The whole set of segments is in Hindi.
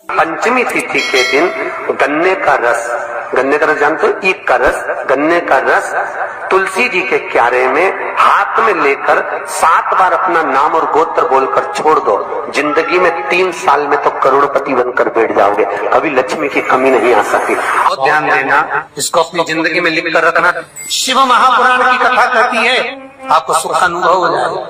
पंचमी तिथि के दिन गन्ने का रस जानते हो, ईख का रस, गन्ने का रस तुलसी जी के क्यारे में हाथ में लेकर 7 बार अपना नाम और गोत्र बोलकर छोड़ दो। जिंदगी में 3 साल में तो करोड़पति बनकर बैठ जाओगे, कभी लक्ष्मी की कमी नहीं आ सकती। और ध्यान देना, इसको अपनी जिंदगी में लिख कर रखना। शिव महापुराण की कथा कहती है आपको सुख अनुभव हो जाएगा।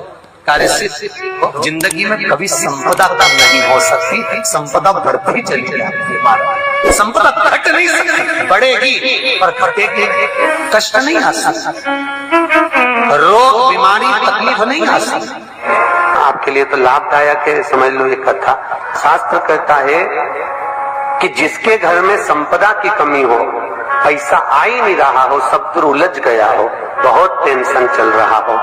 जिंदगी में कभी संपदा कम नहीं हो सकती, संपदा बढ़ती चली जाती। संपदा घट नहीं सकती, बढ़ेगी पर घटेगी, कष्ट नहीं आ सकता, रोग बीमारी तकलीफ नहीं आ सकती। आपके लिए तो लाभदायक है, समझ लो ये कथा। शास्त्र कहता है कि जिसके घर में संपदा की कमी हो, पैसा आ ही नहीं रहा हो, सब दूर उलझ गया हो, बहुत टेंशन चल रहा हो,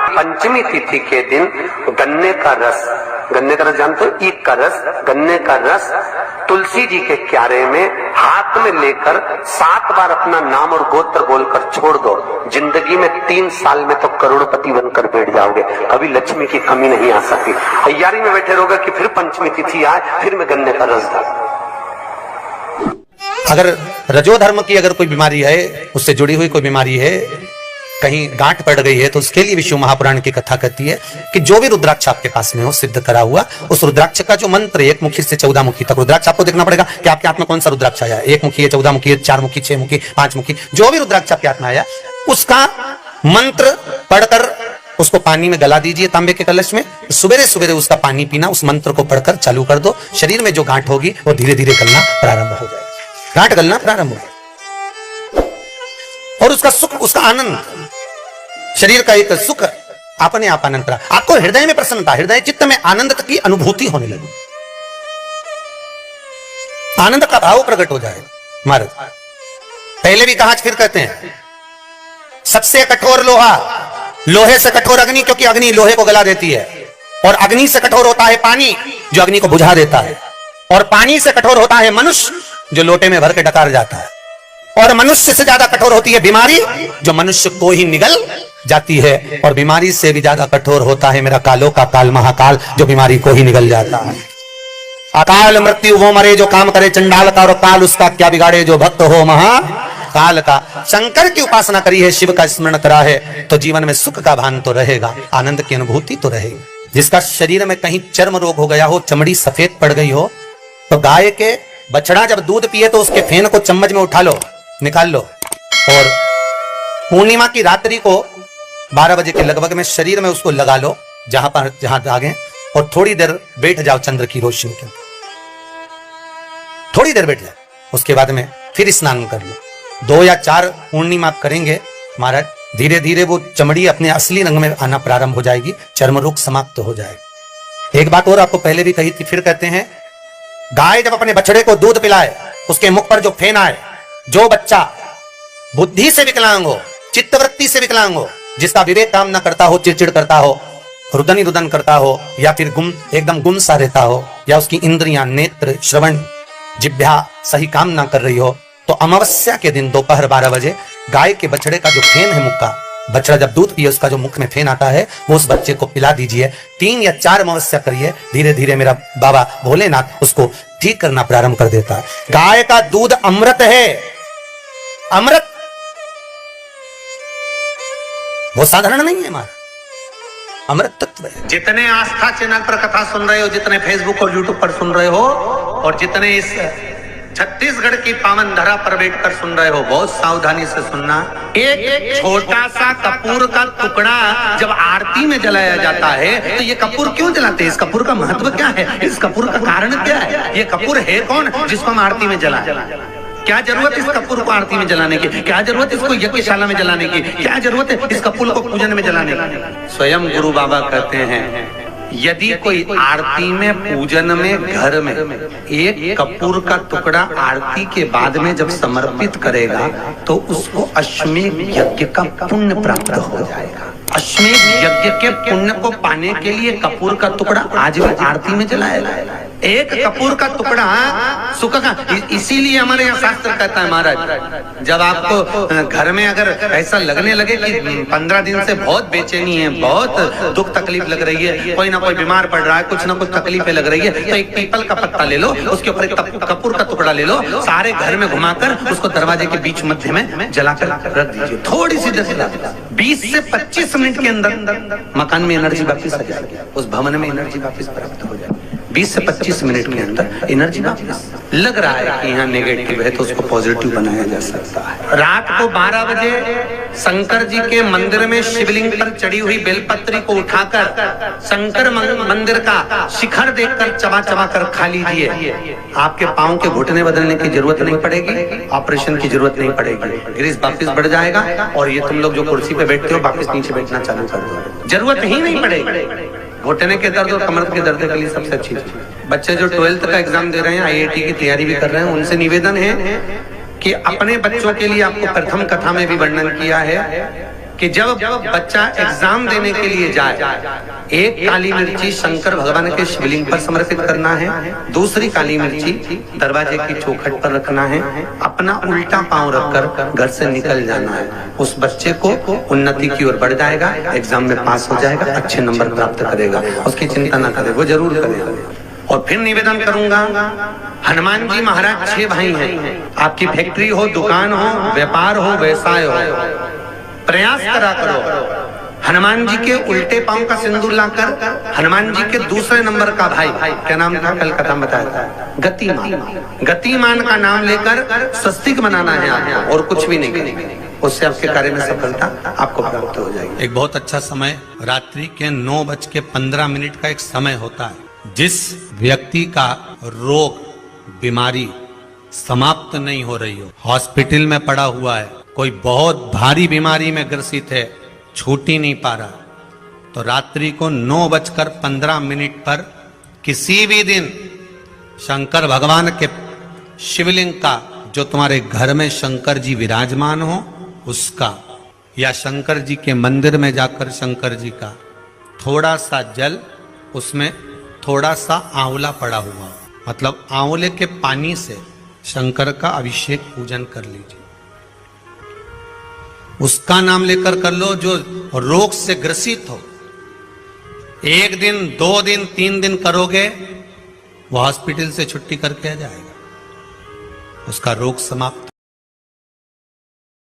पंचमी तिथि के दिन गन्ने का रस जानते हो, ईख का रस, गन्ने का रस तुलसी जी के क्यारे में हाथ में लेकर 7 बार अपना नाम और गोत्र बोलकर छोड़ दो। जिंदगी में 3 साल में तो करोड़पति बनकर बैठ जाओगे, कभी लक्ष्मी की कमी नहीं आ सकती। तैयारी में बैठे रहोगे कि फिर पंचमी तिथि आए, फिर मैं गन्ने का रस डाल। अगर रजोधर्म की अगर कोई बीमारी है, उससे जुड़ी हुई कोई बीमारी है, कहीं गांठ पड़ गई है, तो उसके लिए भी शिव महापुराण की कथा कहती है कि जो भी रुद्राक्ष आपके पास में हो, सिद्ध करा हुआ, उस रुद्राक्ष का जो मंत्र 1 मुखी से 14 मुखी तक, रुद्राक्ष आपको देखना पड़ेगा कि आपके हाथ में कौन सा रुद्राक्ष आया, 1 मुखी है, 14 मुखी है, 4 मुखी, 6 मुखी, 5 मुखी, जो भी रुद्राक्ष आपके हाथ में आया, उसका मंत्र पढ़कर उसको पानी में गला दीजिए तांबे के कलश में। सुबेरे सुबेरे उसका पानी पीना, उस मंत्र को पढ़कर चालू कर दो। शरीर में जो गांठ होगी वो धीरे धीरे गलना प्रारंभ हो जाएगी, गांठ गलना प्रारंभ हो जाएगी, और उसका सुख, उसका आनंद, शरीर का एक सुख अपने आप आनंद प्राप्त, आपको हृदय में प्रसन्नता, हृदय चित्त में आनंद की अनुभूति होने लगी, आनंद का भाव प्रकट हो जाए। महाराज पहले भी कहा, फिर कहते हैं, सबसे कठोर लोहा, लोहे से कठोर अग्नि, क्योंकि अग्नि लोहे को गला देती है, और अग्नि से कठोर होता है पानी, जो अग्नि को बुझा देता है, और पानी से कठोर होता है मनुष्य, जो लोटे में भर के डकार जाता है, और मनुष्य से ज्यादा कठोर होती है बीमारी, जो मनुष्य को ही निगल जाती है, और बीमारी से भी ज्यादा कठोर होता है मेरा कालों का काल महाकाल, जो बीमारी को ही निगल जाता है। अकाल मृत्यु वो मरे जो काम करे चंडाल का, और काल उसका क्या बिगाड़े जो भक्त हो महाकाल का। शंकर की उपासना करी है, शिव का स्मरण करा है, तो जीवन में सुख का भान तो रहेगा, आनंद की अनुभूति तो रहेगी। जिसका शरीर में कहीं चर्म रोग हो गया हो, चमड़ी सफेद पड़ गई हो, तो गाय के बछड़ा जब दूध पिए तो उसके फेन को चम्मच में उठा लो, निकाल लो, और पूर्णिमा की रात्रि को 12 बजे के लगभग में शरीर में उसको लगा लो, जहां दागे, और थोड़ी देर बैठ जाओ चंद्र की रोशनी के, थोड़ी देर बैठ जाओ, उसके बाद में फिर स्नान कर लो। 2 या 4 पूर्णिमा करेंगे महाराज, धीरे धीरे वो चमड़ी अपने असली रंग में आना प्रारंभ हो जाएगी, चर्म रोग समाप्त हो जाएगा। एक बात और आपको पहले भी कही थी, फिर कहते हैं, गाय जब अपने बछड़े को दूध पिलाए, उसके मुख पर जो फेन आए, जो बच्चा बुद्धि से विकलांग हो, चित्तवृत्ति से विकलांग हो, जिसका विवेक काम न करता हो, चिड़चिड़ करता हो, रुदन ही रुदन करता हो, या फिर एकदम गुम सा रहता हो, या उसकी इंद्रियां, नेत्र, श्रवण, जिह्वा सही काम ना कर रही हो, तो अमावस्या के दिन दोपहर 12 बजे गाय के बछड़े का जो फेन है, मुख का बछड़ा जब दूध पिए, उसका जो मुख में फेन आता है, वो उस बच्चे को पिला दीजिए। 3 या 4 अमावस्या करिए, धीरे धीरे मेरा बाबा भोलेनाथ उसको ठीक करना प्रारंभ कर देता है। गाय का दूध अमृत है, अमृत, वो साधारण नहीं है हमारा, अमृत तत्व है। जितने आस्था चैनल पर कथा सुन रहे हो, जितने फेसबुक और यूट्यूब पर सुन रहे हो, और जितने इस छत्तीसगढ़ की पावन धरा पर बैठकर सुन रहे हो, बहुत सावधानी से सुनना। एक छोटा सा कपूर का टुकड़ा जब आरती में जलाया जाता है, तो ये कपूर क्यों जलाते हैं? इस कपूर का महत्व क्या है? इस कपूर का कारण क्या है? ये कपूर है कौन जिसको हम आरती में जलाएं? क्या जरूरत इस कपूर को आरती में जलाने की? क्या जरूरत इसको यज्ञशाला में जलाने की? क्या जरूरत है इस कपूर को पूजन में जलाने की? स्वयं गुरु बाबा कहते हैं, यदि कोई आरती में, पूजन में, घर में एक कपूर का टुकड़ा आरती के बाद में जब समर्पित करेगा, तो उसको अश्वमेध यज्ञ का पुण्य प्राप्त हो जाएगा। अश्वमेध यज्ञ के पुण्य को पाने के लिए कपूर का टुकड़ा आज भी आरती में जलाया। एक कपूर का टुकड़ा सुख का, इसीलिए हमारे यहाँ शास्त्र कहता है महाराज, जब आपको घर में अगर ऐसा लगने लगे कि 15 दिन से बहुत बेचैनी है, बहुत दुख तकलीफ लग रही है, कोई ना कोई बीमार पड़ रहा है, कुछ ना कुछ तकलीफें लग रही है, तो एक पीपल का पत्ता ले लो, उसके ऊपर एक कपूर का टुकड़ा ले लो, सारे घर में घुमाकर उसको दरवाजे के बीच मध्य में जलाकर रख दीजिए। थोड़ी सी देर 20 से 25 मिनट के अंदर मकान में एनर्जी वापिस आ जाएगी, उस भवन में एनर्जी वापिस प्राप्त हो जाएगी। 20 से 25 मिनट के अंदर एनर्जी वापस। लग रहा है कि यहाँ नेगेटिव है तो उसको पॉजिटिव बनाया जा सकता है। रात को 12 बजे शंकर जी के मंदिर में शिवलिंग पर चढ़ी हुई बेलपत्री को उठाकर शंकर मंदिर का शिखर देखकर चबा चबा कर खा लीजिए। आपके पाँव के घुटने बदलने की जरूरत नहीं पड़ेगी, ऑपरेशन की जरूरत नहीं पड़ेगी, ग्रीस वापिस बढ़ जाएगा और ये तुम लोग जो कुर्सी पे बैठते हो वापिस नीचे बैठना चालू कर दो, जरूरत ही नहीं पड़ेगी। घुटने के दर्द और कमर के दर्द के लिए सबसे अच्छी चीज। बच्चे जो 12th का एग्जाम दे रहे हैं, IIT की तैयारी भी कर रहे हैं, उनसे निवेदन है कि अपने बच्चों के लिए आपको प्रथम कथा में भी वर्णन किया है कि जब बच्चा एग्जाम देने के लिए जाए, एक काली मिर्ची शंकर भगवान के शिवलिंग पर समर्पित करना है, दूसरी काली मिर्ची दरवाजे की चौखट पर रखना है, अपना उल्टा पांव रखकर घर से निकल जाना है। उस बच्चे को उन्नति की ओर बढ़ जाएगा, एग्जाम में पास हो जाएगा, अच्छे नंबर प्राप्त करेगा, उसकी चिंता ना करे, वो जरूर करेगा। और फिर निवेदन करूंगा, हनुमान जी महाराज 6 भाई हैं, आपकी फैक्ट्री हो, दुकान हो, व्यापार हो, व्यवसाय हो, प्रयास करा करो हनुमान जी के उल्टे पांव का सिंदूर लाकर हनुमान जी के दूसरे नंबर का भाई, क्या नाम था कल कथा बताया था, गतिमान, गतिमान का नाम लेकर स्वस्तिक बनाना है आपको और कुछ भी नहीं करेंगे, उससे आपके कार्य में सफलता आपको प्राप्त हो जाएगी। एक बहुत अच्छा समय रात्रि के 9:15 का एक समय होता है, जिस व्यक्ति का रोग बीमारी समाप्त नहीं हो रही हो, हॉस्पिटल में पड़ा हुआ है, कोई बहुत भारी बीमारी में ग्रसित है, छूट ही नहीं पा रहा, तो रात्रि को 9:15 पर किसी भी दिन शंकर भगवान के शिवलिंग का, जो तुम्हारे घर में शंकर जी विराजमान हो उसका, या शंकर जी के मंदिर में जाकर शंकर जी का थोड़ा सा जल, उसमें थोड़ा सा आंवला पड़ा हुआ, मतलब आंवले के पानी से शंकर का अभिषेक पूजन कर लीजिए। उसका नाम लेकर कर लो जो रोग से ग्रसित हो। 1 दिन 2 दिन 3 दिन करोगे, वो हॉस्पिटल से छुट्टी करके आ जाएगा, उसका रोग समाप्त